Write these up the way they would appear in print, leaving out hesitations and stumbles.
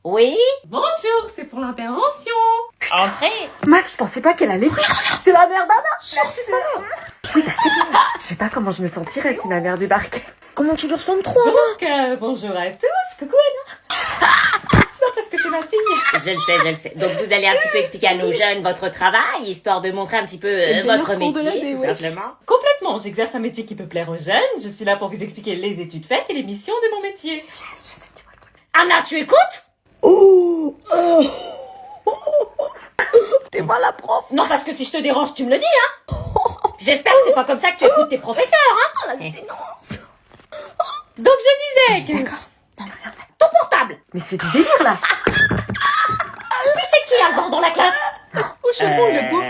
Oui? Bonjour, c'est pour l'intervention. Entrez. Max, je pensais pas qu'elle allait. C'est la mère d'Anna. Jure, c'est ça. Oui, bah c'est bien. Je sais pas comment je me sentirais si ma mère débarquait. Comment tu lui ressembles trop, Anna? Donc, bonjour à tous. Coucou, Anna. Non, parce que c'est ma fille. Je le sais. Donc vous allez un petit peu expliquer à nos jeunes votre travail, histoire de montrer un petit peu votre métier, tout simplement. Complètement, j'exerce un métier qui peut plaire aux jeunes. Je suis là pour vous expliquer les études faites et les missions de mon métier. Anna, tu écoutes? T'es pas la prof. Non, parce que si je te dérange, tu me le dis, hein. J'espère que c'est pas comme ça que tu écoutes tes professeurs, hein. Donc je disais que... D'accord. Non, rien fait. Ton portable. Mais c'est du délire là. Puis c'est qui alors dans la classe? Oh, Chelou, il est quoi?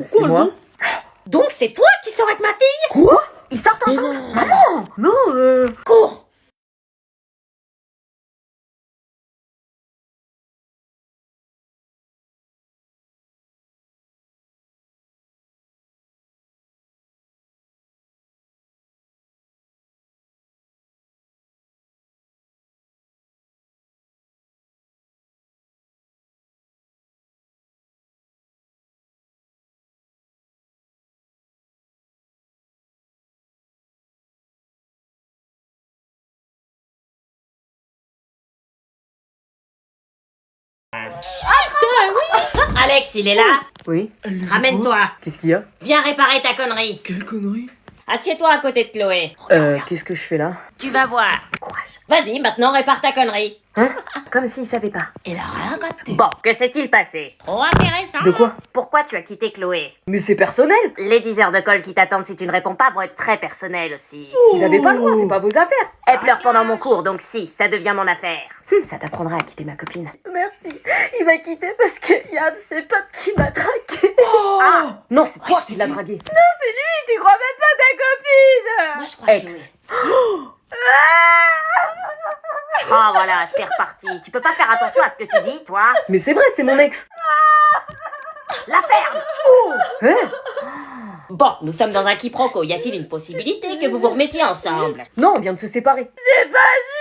C'est moi. Donc c'est toi qui sors avec ma fille? Quoi? Ils sortent ensemble? Maman. Non, Cours. Alex, il est là. Oui. Ramène-toi. Qu'est-ce qu'il y a? Viens réparer ta connerie. Quelle connerie. Assieds-toi à côté de Chloé. Qu'est-ce que je fais là? Tu vas voir. Courage. Vas-y, maintenant répare ta connerie. Hein? Comme s'il savait pas. Elle a rien gâté. Bon, que s'est-il passé? Trop intéressant. De quoi? Pourquoi tu as quitté Chloé? Mais c'est personnel. Les 10 heures de colle qui t'attendent si tu ne réponds pas vont être très personnelles aussi. Vous avez pas le droit, c'est pas vos affaires. Elle pleure pendant mon cours, donc si, ça devient mon affaire. Ça t'apprendra à quitter ma copine. Merci. Il m'a quitté parce qu'il y a un de ses potes qui m'a dragué. Ah. Non, c'est toi qui l'as dragué. Non, c'est lui, tu crois même pas ta copine. Moi, je crois Ex. Ah voilà, c'est reparti. Tu peux pas faire attention à ce que tu dis, toi? Mais c'est vrai, c'est mon ex. La ferme. Hein? Bon, nous sommes dans un quiproquo. Y a-t-il une possibilité que vous vous remettiez ensemble? Non, on vient de se séparer. C'est pas juste.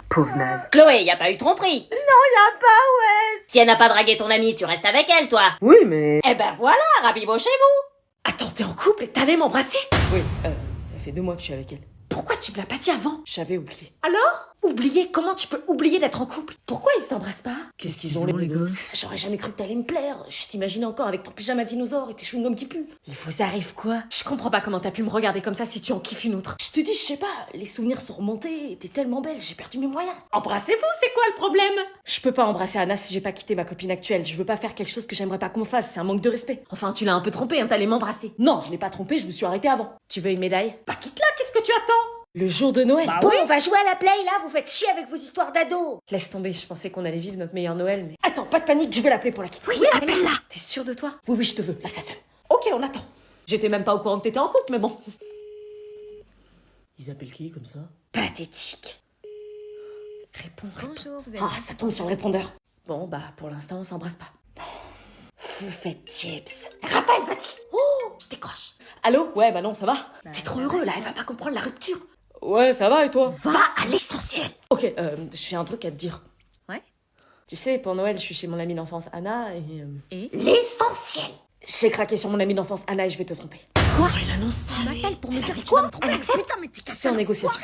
Pauvre naze. Chloé, y a pas eu tromperie. Non, y a pas, ouais. Si elle n'a pas dragué ton amie, tu restes avec elle, toi. Oui, mais... Eh ben voilà, rabibo chez vous. Attends, t'es en couple et t'allais m'embrasser? Oui, ça fait 2 mois que je suis avec elle. Pourquoi tu me l'as pas dit avant? J'avais oublié. Alors? Oublier? Comment tu peux oublier d'être en couple? Pourquoi ils s'embrassent pas? Qu'est-ce qu'ils ont, les gosses? J'aurais jamais cru que t'allais me plaire. Je t'imaginais encore avec ton pyjama dinosaure et tes chewing-gums qui puent. Il vous arrive quoi? Je comprends pas comment t'as pu me regarder comme ça si tu en kiffes une autre. Je te dis, je sais pas, les souvenirs sont remontés, t'es tellement belle, j'ai perdu mes moyens. Embrassez-vous, c'est quoi le problème? Je peux pas embrasser Anna si j'ai pas quitté ma copine actuelle. Je veux pas faire quelque chose que j'aimerais pas qu'on fasse, c'est un manque de respect. Enfin, tu l'as un peu trompé, hein, t'allais m'embrasser. Non, je l'ai pas trompé, je me suis arrêtée avant. Tu veux une médaille? Bah quitte-la, qu'est-ce que tu attends? Le jour de Noël. Bah bon, oui, on va jouer à la play là, vous faites chier avec vos histoires d'ados. laisse tomber, je pensais qu'on allait vivre notre meilleur Noël, mais... Attends, pas de panique, je vais l'appeler pour la quitter. Oui, appelle-la. T'es sûre de toi? Oui, je te veux, là ça sonne. Ok, on attend. J'étais même pas au courant que t'étais en couple, mais bon. Ils appellent qui comme ça? Pathétique. Réponds. Bonjour, vous êtes... Ah, ça tombe sur le répondeur. Bon, bah, pour l'instant, on s'embrasse pas. Vous faites chips. Rappelle, vas-y. Oh, je décroche. Allô? Ouais, bah non, ça va. T'es trop heureux, là, elle va pas comprendre la rupture. Ouais, ça va, et toi? Va à l'essentiel. Ok, j'ai un truc à te dire. Ouais. Tu sais, pour Noël, je suis chez mon amie d'enfance Anna et... Et L'essentiel. J'ai craqué sur mon amie d'enfance Anna et je vais te tromper. Quoi? Il annonce. Tu m'appelles pour me dire que tu quoi? vas me tromper? Putain, mais t'es C'est en négociation.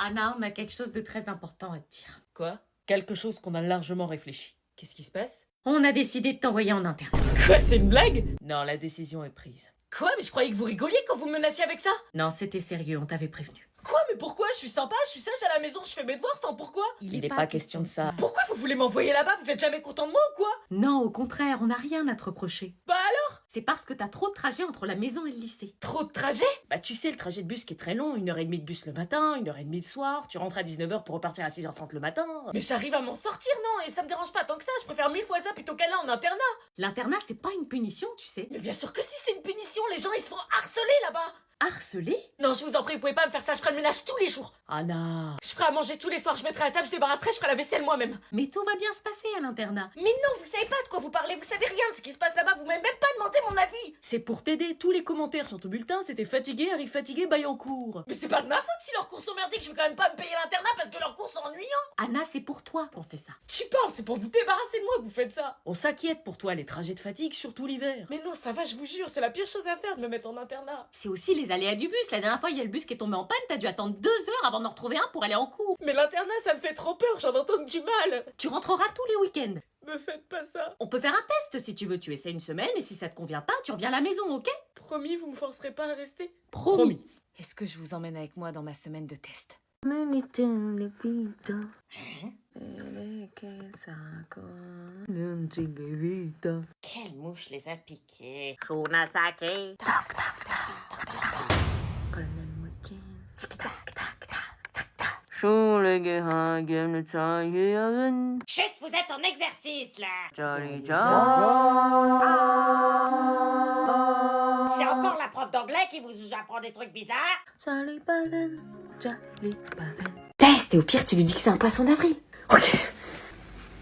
Anna, on a quelque chose de très important à te dire. Quoi? Quelque chose qu'on a largement réfléchi. Qu'est-ce qui se passe? On a décidé de t'envoyer en interne. Quoi, c'est une blague? Non, la décision est prise. Quoi? Mais je croyais que vous rigoliez quand vous me menaciez avec ça? Non, c'était sérieux, on t'avait prévenu. Quoi? Mais pourquoi? Je suis sympa, je suis sage à la maison, je fais mes devoirs, enfin pourquoi? Il est pas question de ça. Pourquoi vous voulez m'envoyer là-bas? Vous êtes jamais content de moi ou quoi? Non, au contraire, on n'a rien à te reprocher. Bah alors? C'est parce que t'as trop de trajets entre la maison et le lycée. Trop de trajet? Bah tu sais, le trajet de bus qui est très long, 1h30 de bus le matin, 1h30 le soir, tu rentres à 19h pour repartir à 6h30 le matin. Mais j'arrive à m'en sortir, non? Et ça me dérange pas tant que ça, je préfère 1000 fois ça plutôt qu'aller en internat. L'internat, c'est pas une punition, tu sais. Mais bien sûr que si, c'est une punition, les gens ils se font harceler là-bas. Harcelé? Non, je vous en prie, vous pouvez pas me faire ça, je ferai le ménage tous les jours. Anna. Je ferai à manger tous les soirs, je mettrai la table, je débarrasserai, je ferai la vaisselle moi-même. Mais tout va bien se passer à l'internat. Mais non, vous savez pas de quoi vous parlez, vous savez rien de ce qui se passe là-bas, vous m'avez même pas demandé mon avis. C'est pour t'aider. Tous les commentaires sur ton bulletin, c'était fatigué, arrive fatigué, baille en cours. Mais c'est pas de ma faute si leurs cours sont merdiques, je vais quand même pas me payer l'internat parce que leurs cours sont ennuyants. Anna, c'est pour toi qu'on fait ça. Tu parles, c'est pour vous débarrasser de moi que vous faites ça. On s'inquiète pour toi, les trajets de fatigue, surtout l'hiver. Mais non, ça va, je vous jure, c'est la pire chose à faire de me mettre en internat. C'est aussi les aléas du bus. La dernière fois, il y a le bus qui est tombé en panne, t'as dû attendre 2 heures avant d'en retrouver un pour aller en cours. Mais l'internat, ça me fait trop peur, j'en entends du mal. Tu rentreras tous les week-ends. Me faites pas ça. On peut faire un test si tu veux. Tu essaies une semaine et si ça te convient pas, tu reviens à la maison, ok? Promis, vous me forcerez pas à rester. Promis. Est-ce que je vous emmène avec moi dans ma semaine de test? Quelle mouche les a piqués. Shunasake. Chut, vous êtes en exercice là. C'est encore la prof d'anglais qui vous apprend des trucs bizarres. Test, et au pire, tu lui dis que c'est un poisson d'avril. Ok.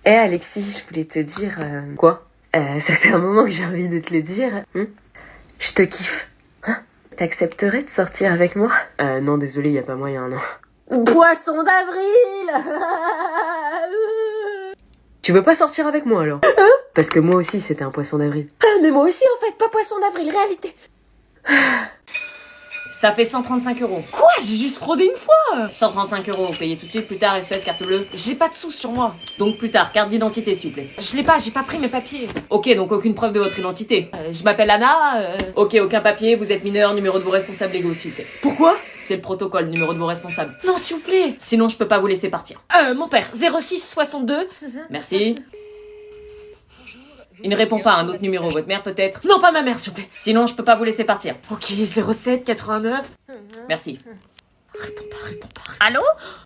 Alexis, je voulais te dire... Quoi Ça fait un moment que j'ai envie de te le dire. Je te kiffe. Hein? T'accepterais de sortir avec moi? Non, désolé, y a pas moyen, non. Poisson d'avril. Tu veux pas sortir avec moi, alors? Parce que moi aussi, c'était un poisson d'avril. Mais moi aussi, en fait, pas poisson d'avril, réalité. Ça fait 135 €. Quoi? J'ai juste fraudé une fois. 135 €, payez tout de suite, plus tard, espèce carte bleue. J'ai pas de sous sur moi. Donc plus tard, carte d'identité s'il vous plaît. Je l'ai pas, j'ai pas pris mes papiers. Ok, donc aucune preuve de votre identité. Je m'appelle Anna. Ok, aucun papier, vous êtes mineur, numéro de vos responsables légaux s'il vous plaît. Pourquoi? C'est le protocole, numéro de vos responsables. Non, s'il vous plaît. Sinon je peux pas vous laisser partir. Mon père, 06 62. Merci. Il ne répond pas, un autre numéro, votre mère peut-être? Non, pas ma mère, s'il vous plaît. Sinon je peux pas vous laisser partir. Ok, 07 89. Merci. Réponds pas. Allô?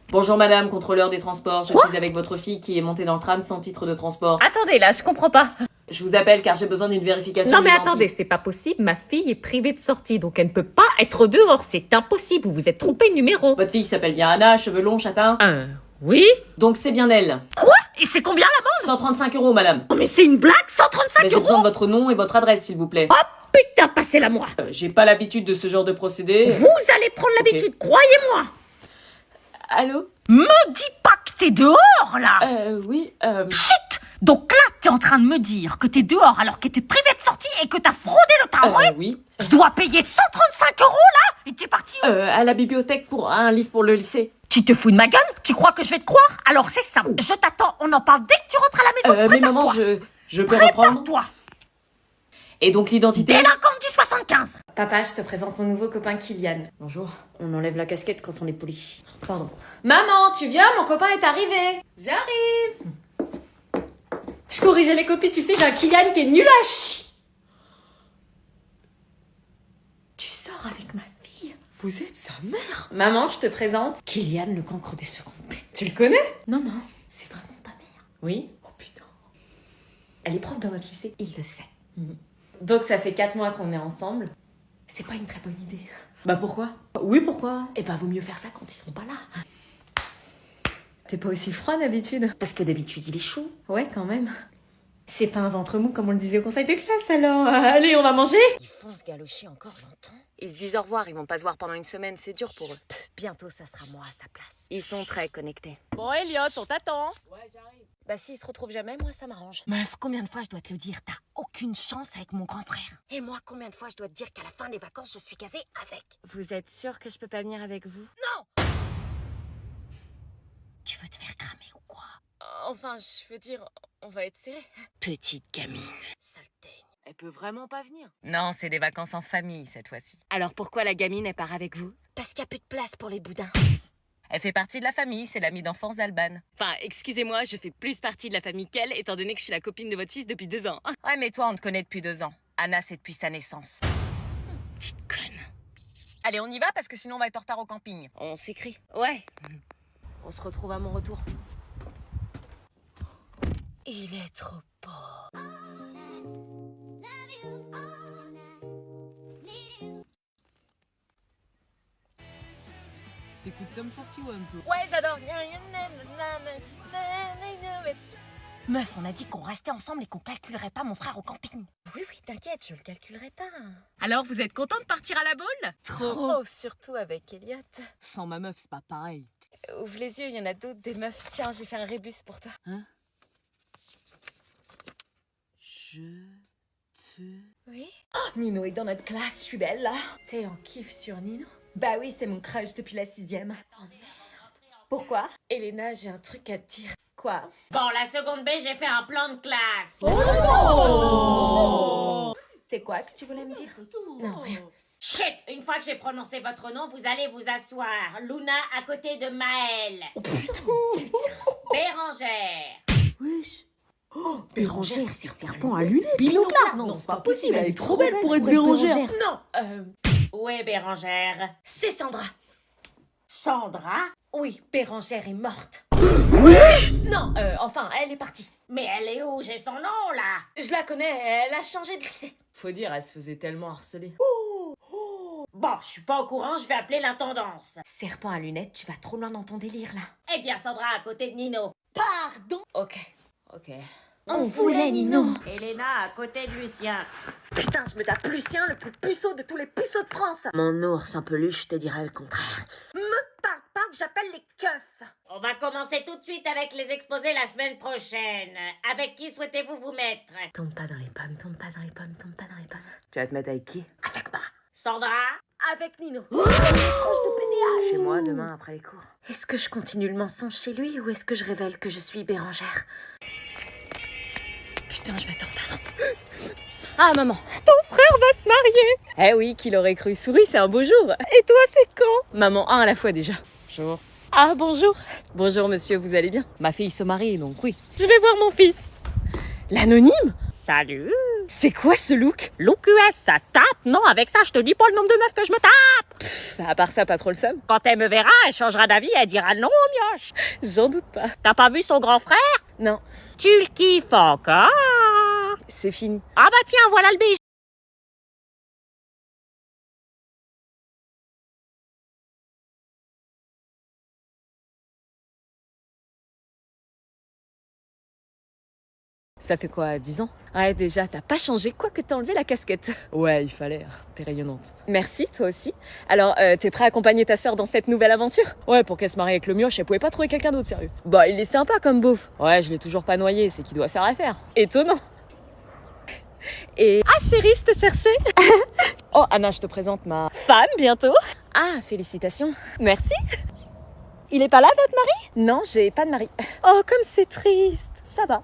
Bonjour madame, contrôleur des transports, je suis avec votre fille qui est montée dans le tram sans titre de transport. Attendez, là, je comprends pas. Je vous appelle car j'ai besoin d'une vérification Non mais d'identique. attendez, c'est pas possible. Ma fille est privée de sortie, donc elle ne peut pas être dehors. C'est impossible. Vous vous êtes trompé de numéro. Votre fille s'appelle bien Anna, cheveux longs, châtain. Oui. Donc c'est bien elle. Et c'est combien l'amende? 135 € madame. Oh mais c'est une blague, 135 Mais j'ai €. besoin de votre nom et votre adresse s'il vous plaît. Oh putain, passez-la moi. J'ai pas l'habitude de ce genre de procédé. Vous allez prendre l'habitude, croyez-moi. Allô? Me dis pas que t'es dehors là. Oui, Shit. Donc là, t'es en train de me dire que t'es dehors alors que t'es privé de sortie et que t'as fraudé le tramway. Oui. Tu dois payer 135 € là. Et t'es parti où? à la bibliothèque pour un livre pour le lycée. Tu te fous de ma gueule? Tu crois que je vais te croire? Alors c'est simple, je t'attends, on en parle dès que tu rentres à la maison. Mais maman, Je peux reprendre? Prépare-toi. Et donc l'identité? Délinquante du 75. Papa, je te présente mon nouveau copain Kylian. Bonjour, on enlève la casquette quand on est poli. Pardon. Maman, tu viens? Mon copain est arrivé. J'arrive. Je corrigeais les copies, tu sais, j'ai un Kylian qui est nul à chier. Tu sors avec ma fille? Vous êtes sa mère? Maman, je te présente. Kylian, le cancre des secondes paix. Tu le connais? Non, c'est vraiment ta mère. Oui. Oh putain. Elle est prof dans notre lycée. Il le sait. Donc ça fait 4 mois qu'on est ensemble. C'est pas une très bonne idée. Bah pourquoi? Oui, pourquoi? Eh ben, vaut mieux faire ça quand ils seront pas là. T'es pas aussi froid d'habitude? Parce que d'habitude, il est chaud. Ouais, quand même. C'est pas un ventre mou comme on le disait au conseil de classe alors. Allez, on va manger? Ils vont se galocher encore longtemps. Ils se disent au revoir, ils vont pas se voir pendant une semaine, c'est dur pour eux. Bientôt, ça sera moi à sa place. Ils sont très connectés. Bon Elliot, on t'attend. Bah s'ils se retrouvent jamais, moi ça m'arrange. Meuf, combien de fois je dois te le dire? T'as aucune chance avec mon grand frère. Et moi, combien de fois je dois te dire qu'à la fin des vacances, je suis casée avec? Vous êtes sûr que je peux pas venir avec vous? Tu veux te faire cramer ou quoi? Enfin, je veux dire, on va être serrés. Petite gamine. Sale teigne. Elle peut vraiment pas venir. Non, c'est des vacances en famille cette fois-ci. Alors pourquoi la gamine, elle part avec vous? Parce qu'il y a plus de place pour les boudins. Elle fait partie de la famille, c'est l'amie d'enfance d'Alban. Enfin, excusez-moi, je fais plus partie de la famille qu'elle, étant donné que je suis la copine de votre fils depuis 2 ans. Ouais, mais toi, on te connaît depuis 2 ans. Anna, c'est depuis sa naissance. Petite conne. Allez, on y va parce que sinon on va être en retard au camping. On s'écrit. Ouais. On se retrouve à mon retour. Il est trop beau. t'écoutes Sum 41, toi. Ouais, j'adore. Meuf, on a dit qu'on restait ensemble et qu'on calculerait pas mon frère au camping. Oui, t'inquiète, je le calculerai pas. Alors, vous êtes content de partir à la boule? Trop, surtout avec Elliot. Sans ma meuf, c'est pas pareil. Ouvre les yeux, il y en a d'autres, des meufs. Tiens, j'ai fait un rébus pour toi. Je te... Oui. Oh, Nino est dans notre classe, je suis belle là. T'es en kiff sur Nino? Bah oui, c'est mon crush depuis la 6e. Oh merde. Pourquoi? Elena, j'ai un truc à te dire. Quoi? Bon, la seconde B, j'ai fait un plan de classe. C'est quoi que tu voulais me dire? Non, rien. Chut! Une fois que j'ai prononcé votre nom, vous allez vous asseoir. Luna à côté de Maëlle. Oh putain! Bérangère. Wesh. Oh, Bérangère, c'est serpent à lunettes. Binoclard. Non, c'est pas possible, elle est trop belle pour être Bérangère. Non, Où est Bérangère? c'est Sandra. Sandra? Oui, Bérangère est morte. Wesh. Non, enfin, elle est partie. Mais elle est où? J'ai son nom, là. Je la connais, elle a changé de lycée. Faut dire, elle se faisait tellement harceler. Bon, je suis pas au courant, je vais appeler l'intendance. Serpent à lunettes, tu vas trop loin dans ton délire là. Eh bien, Sandra à côté de Nino. Pardon. Ok. On voulait Nino. Elena à côté de Lucien. Putain, je me tape Lucien, le plus puceau de tous les puceaux de France. Mon ours en peluche, je te dirais le contraire. Me parle pas que j'appelle les keufs. On va commencer tout de suite avec les exposés la semaine prochaine. Avec qui souhaitez-vous vous mettre? Tombe pas dans les pommes, tombe pas dans les pommes, tombe pas dans les pommes. Tu vas te mettre avec qui? Avec moi. Sandra? Avec Nino. Chez moi, demain, après les cours. Est-ce que je continue le mensonge chez lui ou est-ce que je révèle que je suis Bérangère? Putain, je vais t'en faire. Ah, maman. Ton frère va se marier. Eh oui, qui l'aurait cru. Souris, c'est un beau jour. Et toi, c'est quand? Maman, un à la fois déjà. Bonjour. Ah, bonjour. Bonjour, monsieur, vous allez bien? Ma fille se marie, donc oui. Je vais voir mon fils. L'anonyme? Salut. C'est quoi ce look? Look US, ça tape? Non, avec ça, je te dis pas le nombre de meufs que je me tape. À part ça, pas trop le seum. Quand elle me verra, elle changera d'avis, elle dira non, mioche. J'en doute pas. T'as pas vu son grand frère? Non, Tu le kiffes encore? c'est fini. Ah bah tiens, voilà le bijou. Ça fait quoi, 10 ans? Ouais, déjà, t'as pas changé, quoique t'as enlevé la casquette. Ouais, il fallait, t'es rayonnante. Merci, toi aussi. Alors, t'es prêt à accompagner ta sœur dans cette nouvelle aventure? Ouais, pour qu'elle se marie avec le mioche, elle pouvait pas trouver quelqu'un d'autre, sérieux. Bah, il est sympa comme beauf. Ouais, je l'ai toujours pas noyé, c'est qu'il doit faire l'affaire. Étonnant. Et... Ah, chérie, je te cherchais. Oh, Anna, je te présente ma femme, bientôt. Ah, félicitations. Merci. Il est pas là, votre mari? Non, j'ai pas de mari. Oh, comme c'est triste. Ça va.